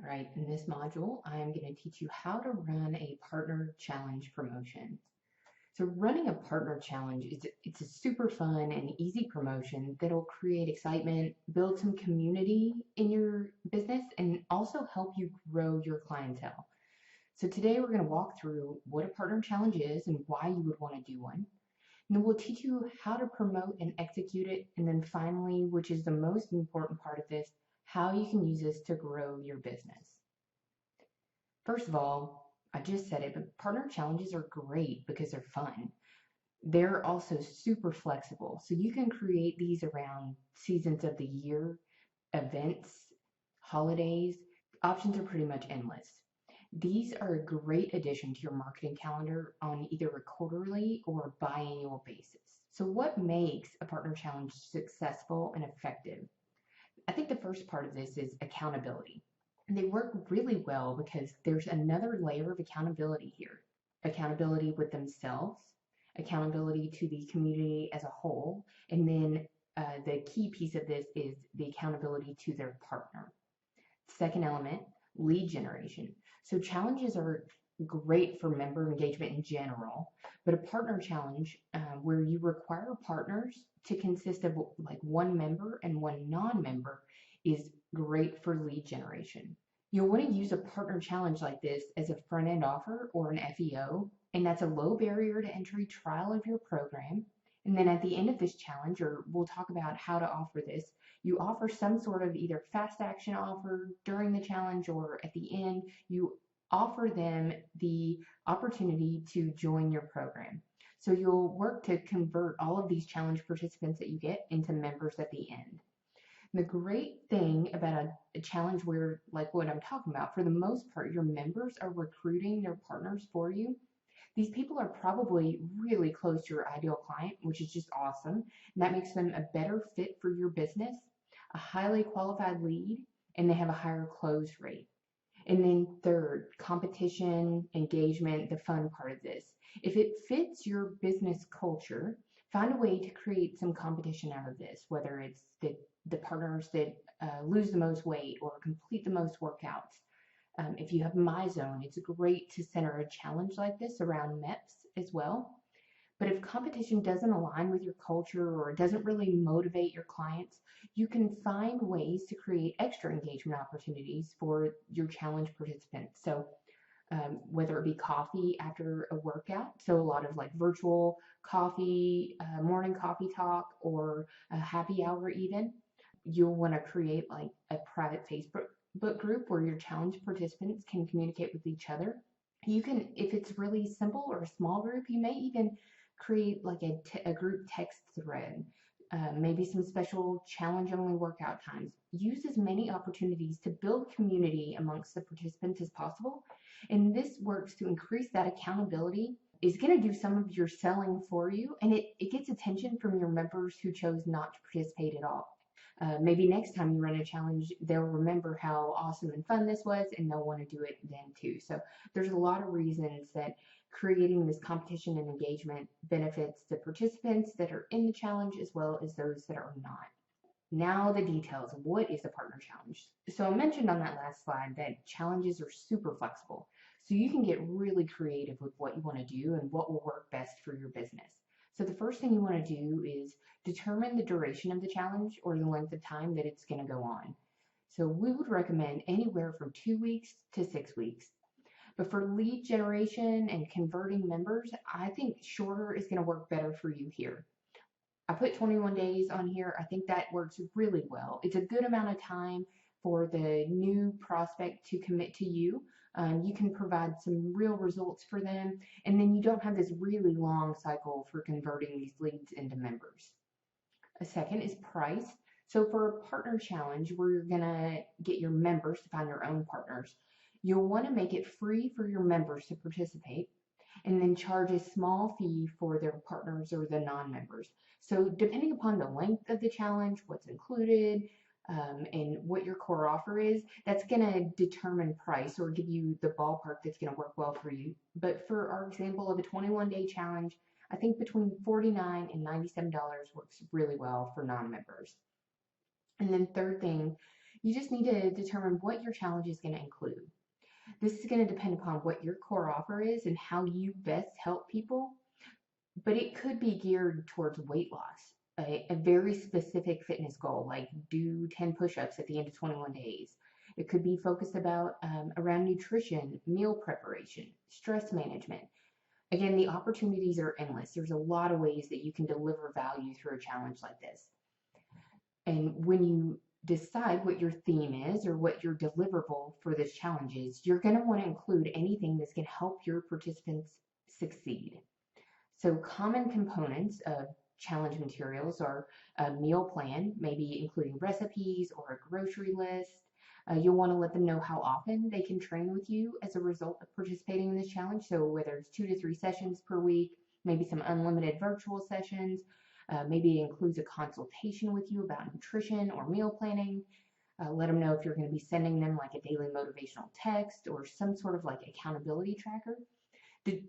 Right, in this module, I am going to teach you how to run a partner challenge promotion. So running a partner challenge it's a super fun and easy promotion that'll create excitement, build some community in your business, and also help you grow your clientele. So today we're going to walk through what a partner challenge is and why you would want to do one. And then we'll teach you how to promote and execute it. And then finally, which is the most important part of this, how you can use this to grow your business. First of all, I just said it, but partner challenges are great because they're fun. They're also super flexible. So you can create these around seasons of the year, events, holidays. Options are pretty much endless. These are a great addition to your marketing calendar on either a quarterly or biannual basis. So what makes a partner challenge successful and effective? I think the first part of this is accountability. And they work really well because there's another layer of accountability here. Accountability with themselves, accountability to the community as a whole, and then the key piece of this is the accountability to their partner. Second element, lead generation. So challenges are great for member engagement in general, but a partner challenge where you require partners to consist of like one member and one non-member is great for lead generation. You'll want to use a partner challenge like this as a front-end offer or an FEO, and that's a low barrier to entry trial of your program. And then at the end of this challenge, or we'll talk about how to offer this, you offer some sort of either fast action offer during the challenge or at the end, you offer them the opportunity to join your program. So you'll work to convert all of these challenge participants that you get into members at the end. And the great thing about a challenge where, like what I'm talking about, for the most part, your members are recruiting their partners for you. These people are probably really close to your ideal client, which is just awesome. And that makes them a better fit for your business, a highly qualified lead, and they have a higher close rate. And then third, competition, engagement, the fun part of this. If it fits your business culture, find a way to create some competition out of this, whether it's the partners that lose the most weight or complete the most workouts. If you have MyZone, it's great to center a challenge like this around MEPS as well. But if competition doesn't align with your culture or it doesn't really motivate your clients, you can find ways to create extra engagement opportunities for your challenge participants. So whether it be coffee after a workout, so a lot of like virtual coffee, morning coffee talk, or a happy hour even, you'll want to create like a private Facebook group where your challenge participants can communicate with each other. You can, if it's really simple or a small group, you may even create like a group text thread, maybe some special challenge only workout times. Use as many opportunities to build community amongst the participants as possible. And this works to increase that accountability, is going to do some of your selling for you, and it gets attention from your members who chose not to participate at all. Maybe next time you run a challenge, they'll remember how awesome and fun this was, and they'll want to do it then too. So there's a lot of reasons that creating this competition and engagement benefits the participants that are in the challenge as well as those that are not. Now the details. What is a partner challenge? So I mentioned on that last slide that challenges are super flexible. So you can get really creative with what you want to do and what will work best for your business. So the first thing you want to do is determine the duration of the challenge or the length of time that it's going to go on. So we would recommend anywhere from 2 weeks to 6 weeks. But for lead generation and converting members, I think shorter is going to work better for you here. I put 21 days on here. I think that works really well. It's a good amount of time for the new prospect to commit to you. You can provide some real results for them, and then you don't have this really long cycle for converting these leads into members. A second is price. So for a partner challenge where you're going to get your members to find their own partners, you'll want to make it free for your members to participate and then charge a small fee for their partners or the non-members. So depending upon the length of the challenge, what's included, and what your core offer is, that's going to determine price or give you the ballpark that's going to work well for you. But for our example of a 21-day challenge, I think between $49 and $97 works really well for non-members. And then third thing, You just need to determine what your challenge is going to include. This is going to depend upon what your core offer is and how you best help people, but it could be geared towards weight loss, a very specific fitness goal, like do 10 push-ups at the end of 21 days. It could be focused around nutrition, meal preparation, stress management. Again, the opportunities are endless. There's a lot of ways that you can deliver value through a challenge like this. And when you decide what your theme is or what your deliverable for this challenge is, you're going to want to include anything that's going to help your participants succeed. So common components of challenge materials are a meal plan, maybe including recipes or a grocery list. You'll want to let them know how often they can train with you as a result of participating in this challenge. So whether it's 2 to 3 sessions per week, maybe some unlimited virtual sessions, maybe it includes a consultation with you about nutrition or meal planning. Let them know if you're going to be sending them like a daily motivational text or some sort of like accountability tracker.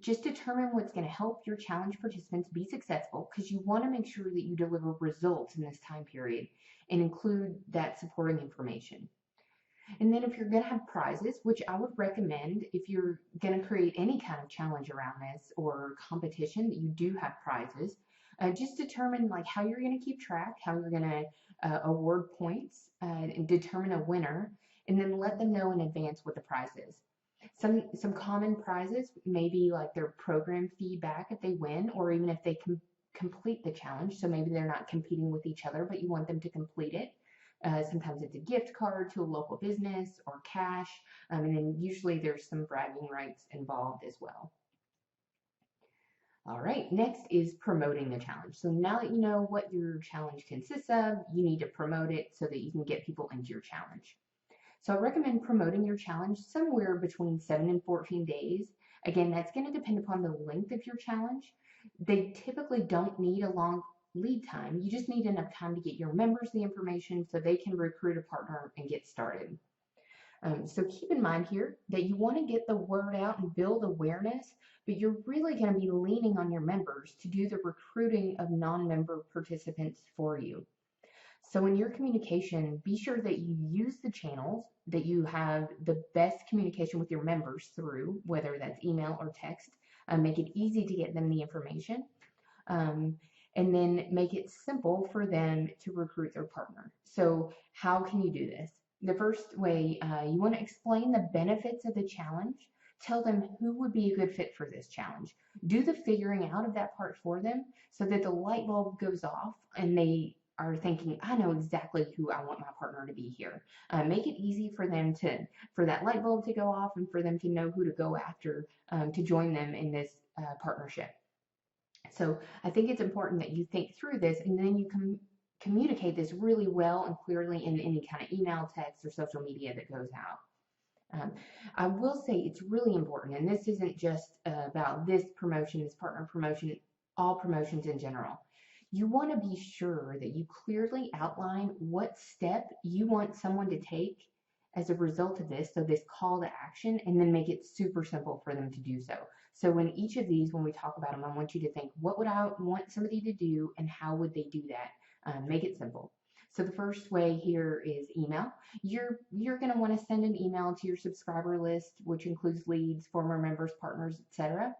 Just determine what's going to help your challenge participants be successful, because you want to make sure that you deliver results in this time period and include that supporting information. And then if you're going to have prizes, which I would recommend if you're going to create any kind of challenge around this or competition, that you do have prizes. Just determine like how you're going to keep track, how you're going to award points and determine a winner, and then let them know in advance what the prize is. Some common prizes may be like their program feedback if they win, or even if they complete the challenge. So maybe they're not competing with each other, but you want them to complete it. Sometimes it's a gift card to a local business or cash, and then usually there's some bragging rights involved as well. All right, next is promoting the challenge. So now that you know what your challenge consists of, you need to promote it so that you can get people into your challenge. So I recommend promoting your challenge somewhere between 7 and 14 days. Again, that's going to depend upon the length of your challenge. They typically don't need a long lead time. You just need enough time to get your members the information so they can recruit a partner and get started. So keep in mind here that you want to get the word out and build awareness, but you're really going to be leaning on your members to do the recruiting of non-member participants for you. So in your communication, be sure that you use the channels that you have the best communication with your members through, whether that's email or text. Make it easy to get them the information, and then make it simple for them to recruit their partner. So how can you do this? The first way, you want to explain the benefits of the challenge. Tell them who would be a good fit for this challenge. Do the figuring out of that part for them so that the light bulb goes off and they are thinking, I know exactly who I want my partner to be here. Make it easy for them for that light bulb to go off and for them to know who to go after to join them in this partnership. So I think it's important that you think through this and then you can communicate this really well and clearly in any kind of email, text, or social media that goes out. I will say it's really important, and this isn't just about this promotion, this partner promotion, all promotions in general. You want to be sure that you clearly outline what step you want someone to take as a result of this, so this call to action, and then make it super simple for them to do so. So in each of these, when we talk about them, I want you to think, what would I want somebody to do and how would they do that? Make it simple. So the first way here is email. You're going to want to send an email to your subscriber list, which includes leads, former members, partners, etc.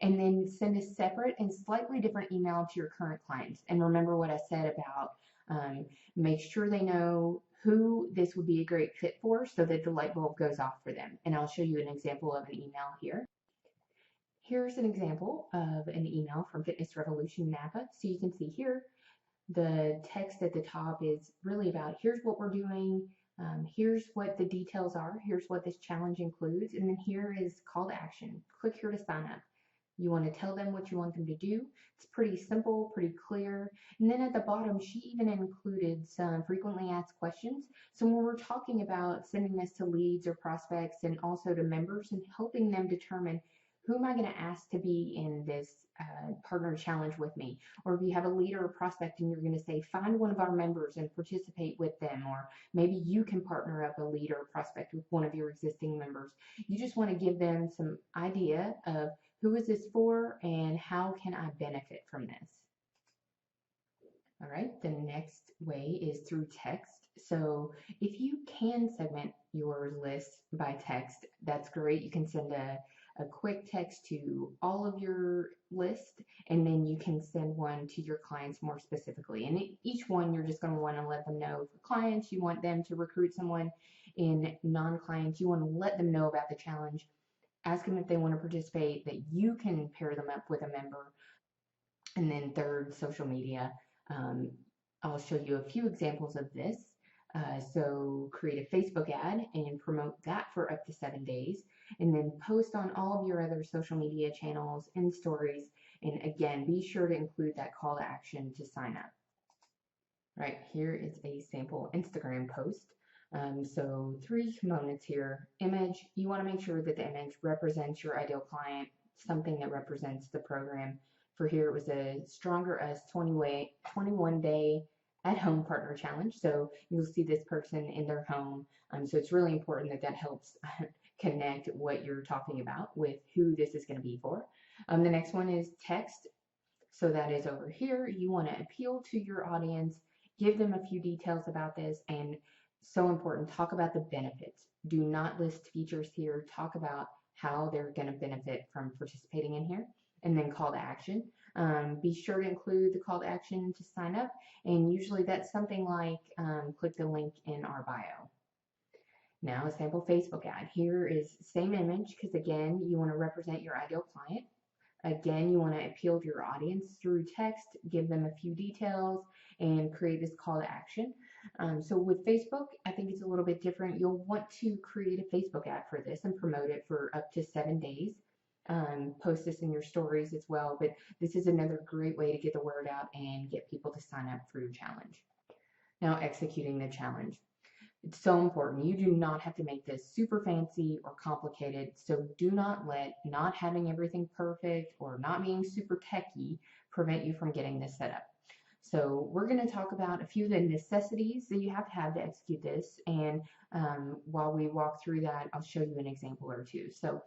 And then send a separate and slightly different email to your current clients. And remember what I said about make sure they know who this would be a great fit for so that the light bulb goes off for them. And I'll show you an example of an email here. Here's an example of an email from Fitness Revolution Napa. So you can see here, the text at the top is really about here's what we're doing, here's what the details are, here's what this challenge includes, and then here is call to action. Click here to sign up. You want to tell them what you want them to do. It's pretty simple, pretty clear. And then at the bottom, she even included some frequently asked questions. So when we're talking about sending this to leads or prospects and also to members and helping them determine who am I going to ask to be in this partner challenge with me? Or if you have a lead or a prospect and you're going to say, find one of our members and participate with them, or maybe you can partner up a lead or a prospect with one of your existing members. You just want to give them some idea of who is this for and how can I benefit from this? All right, the next way is through text. So if you can segment your list by text, that's great. You can send a quick text to all of your list, and then you can send one to your clients more specifically. And each one, you're just going to want to let them know. For clients, you want them to recruit someone. In non-clients, you want to let them know about the challenge, ask them if they want to participate, that you can pair them up with a member. And then third, social media. Um, I'll show you a few examples of this. So create a Facebook ad and promote that for up to 7 days, and then post on all of your other social media channels and stories. And again, be sure to include that call to action to sign up. Right, here is a sample Instagram post. So 3 components here. Image, you want to make sure that the image represents your ideal client, something that represents the program. For here, it was a Stronger Us 21-day at-home partner challenge. So you'll see this person in their home. So it's really important that that helps connect what you're talking about with who this is going to be for. The next one is text. So that is over here. You want to appeal to your audience, give them a few details about this, and so important, talk about the benefits. Do not list features here. Talk about how they're going to benefit from participating in here, and then call to action. Be sure to include the call to action to sign up, and usually that's something like click the link in our bio. Now a sample Facebook ad. Here is same image because again, you want to represent your ideal client. Again, you want to appeal to your audience through text, give them a few details, and create this call to action. So with Facebook, I think it's a little bit different. You'll want to create a Facebook ad for this and promote it for up to 7 days. Post this in your stories as well, but this is another great way to get the word out and get people to sign up for your challenge. Now, executing the challenge. It's so important. You do not have to make this super fancy or complicated. So do not let not having everything perfect or not being super techy prevent you from getting this set up. So we're going to talk about a few of the necessities that you have to execute this. And while we walk through that, I'll show you an example or two. So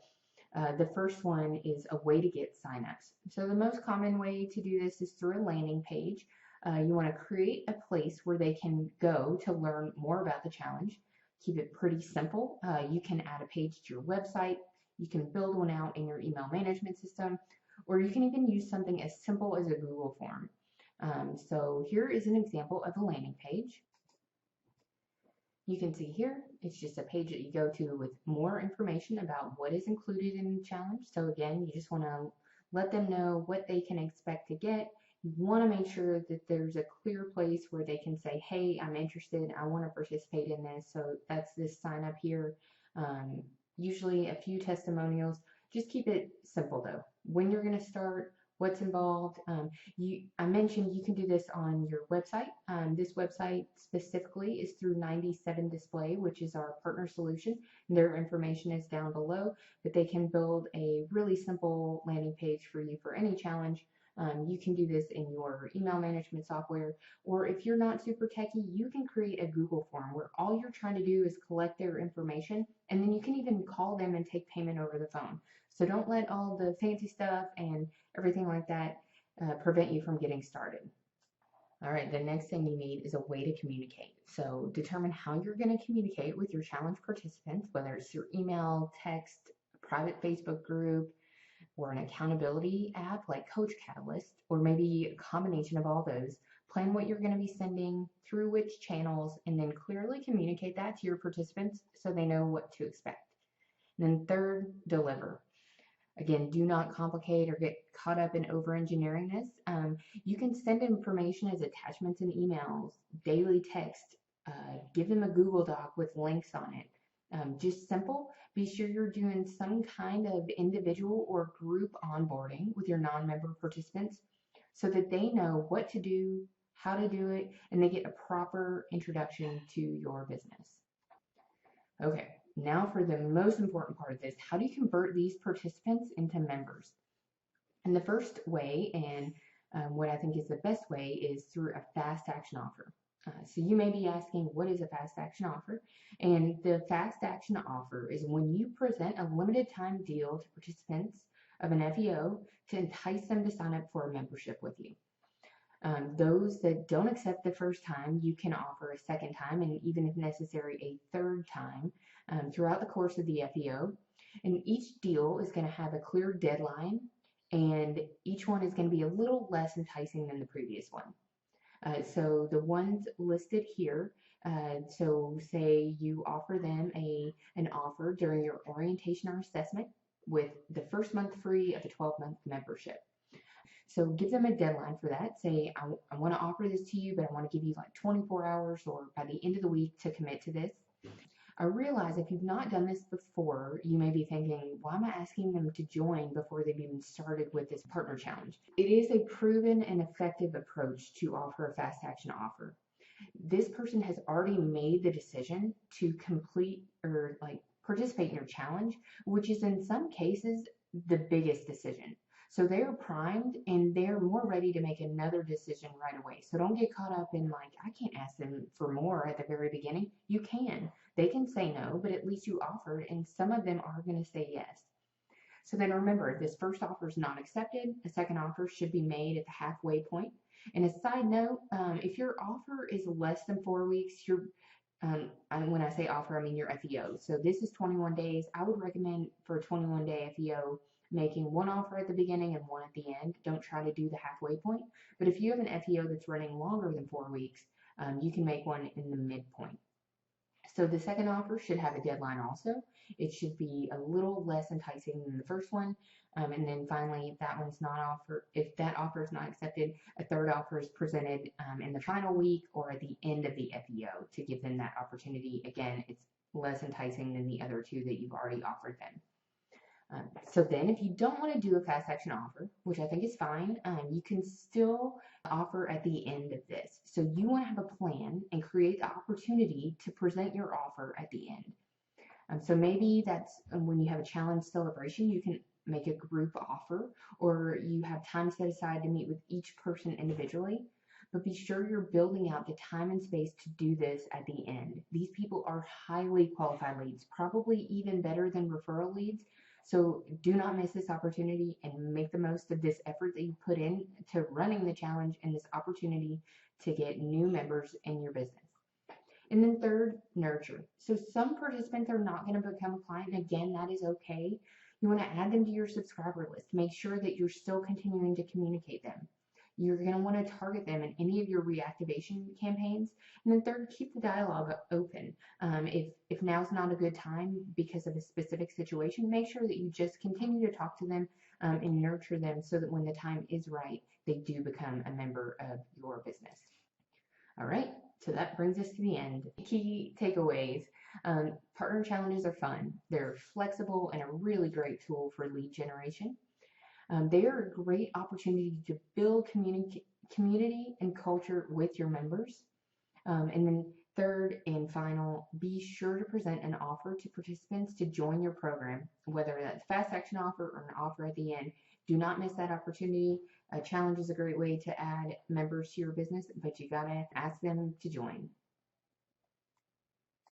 the first one is a way to get signups. So the most common way to do this is through a landing page. You want to create a place where they can go to learn more about the challenge. Keep it pretty simple. You can add a page to your website. You can build one out in your email management system, or you can even use something as simple as a Google form. So here is an example of a landing page. You can see here, it's just a page that you go to with more information about what is included in the challenge. So again, you just want to let them know what they can expect to get. You want to make sure that there's a clear place where they can say, hey, I'm interested, I want to participate in this. So that's this sign up here. Usually a few testimonials. Just keep it simple though. When you're going to start, what's involved. I mentioned you can do this on your website. This website specifically is through 97 Display, which is our partner solution. Their information is down below, but they can build a really simple landing page for you for any challenge. You can do this in your email management software, or if you're not super techy, you can create a Google form where all you're trying to do is collect their information, and then you can even call them and take payment over the phone. So don't let all the fancy stuff and everything like that prevent you from getting started. All right, the next thing you need is a way to communicate. So determine how you're going to communicate with your challenge participants, whether it's through email, text, a private Facebook group, or an accountability app like Coach Catalyst, or maybe a combination of all those. Plan what you're going to be sending, through which channels, and then clearly communicate that to your participants so they know what to expect. And then third, deliver. Again, do not complicate or get caught up in over-engineering this. You can send information as attachments in emails, daily text, give them a Google Doc with links on it. Just simple. Be sure you're doing some kind of individual or group onboarding with your non-member participants so that they know what to do, how to do it, and they get a proper introduction to your business. Okay, now for the most important part of this, how do you convert these participants into members? And the first way, and what I think is the best way, is through a fast action offer. So you may be asking, what is a fast action offer? And the fast action offer is when you present a limited time deal to participants of an FEO to entice them to sign up for a membership with you. Those that don't accept the first time, you can offer a second time and even if necessary, a third time throughout the course of the FEO. And each deal is going to have a clear deadline and each one is going to be a little less enticing than the previous one. So the ones listed here, so say you offer them an offer during your orientation or assessment with the first month free of the 12-month membership. So give them a deadline for that. Say, I want to offer this to you, but I want to give you like 24 hours or by the end of the week to commit to this. I realize if you've not done this before, you may be thinking, why am I asking them to join before they've even started with this partner challenge? It is a proven and effective approach to offer a fast action offer. This person has already made the decision to complete or like participate in your challenge, which is in some cases the biggest decision. So they're primed and they're more ready to make another decision right away. So don't get caught up in like, I can't ask them for more at the very beginning. You can. They can say no, but at least you offered, and some of them are going to say yes. So then remember, if this first offer is not accepted, a second offer should be made at the halfway point. And a side note, if your offer is less than 4 weeks, when I say offer, I mean your FEO. So this is 21 days. I would recommend for a 21-day FEO making one offer at the beginning and one at the end. Don't try to do the halfway point. But if you have an FEO that's running longer than 4 weeks, you can make one in the midpoint. So the second offer should have a deadline also. It should be a little less enticing than the first one. And then finally, if that offer is not accepted, a third offer is presented in the final week or at the end of the FEO to give them that opportunity. Again, it's less enticing than the other two that you've already offered them. So then if you don't want to do a fast action offer, which I think is fine, you can still offer at the end of this. So you want to have a plan and create the opportunity to present your offer at the end. So maybe that's when you have a challenge celebration, you can make a group offer, or you have time set aside to meet with each person individually. But be sure you're building out the time and space to do this at the end. These people are highly qualified leads, probably even better than referral leads. So do not miss this opportunity and make the most of this effort that you put in to running the challenge and this opportunity to get new members in your business. And then third, nurture. So some participants are not going to become a client. And again, that is okay. You want to add them to your subscriber list. Make sure that you're still continuing to communicate them. You're going to want to target them in any of your reactivation campaigns. And then third, keep the dialogue open. If now's not a good time because of a specific situation, make sure that you just continue to talk to them and nurture them so that when the time is right, they do become a member of your business. All right, so that brings us to the end. Key takeaways. Partner challenges are fun. They're flexible and a really great tool for lead generation. They are a great opportunity to build community and culture with your members. And then third and final, be sure to present an offer to participants to join your program, whether that's a fast action offer or an offer at the end. Do not miss that opportunity. A challenge is a great way to add members to your business, but you gotta ask them to join.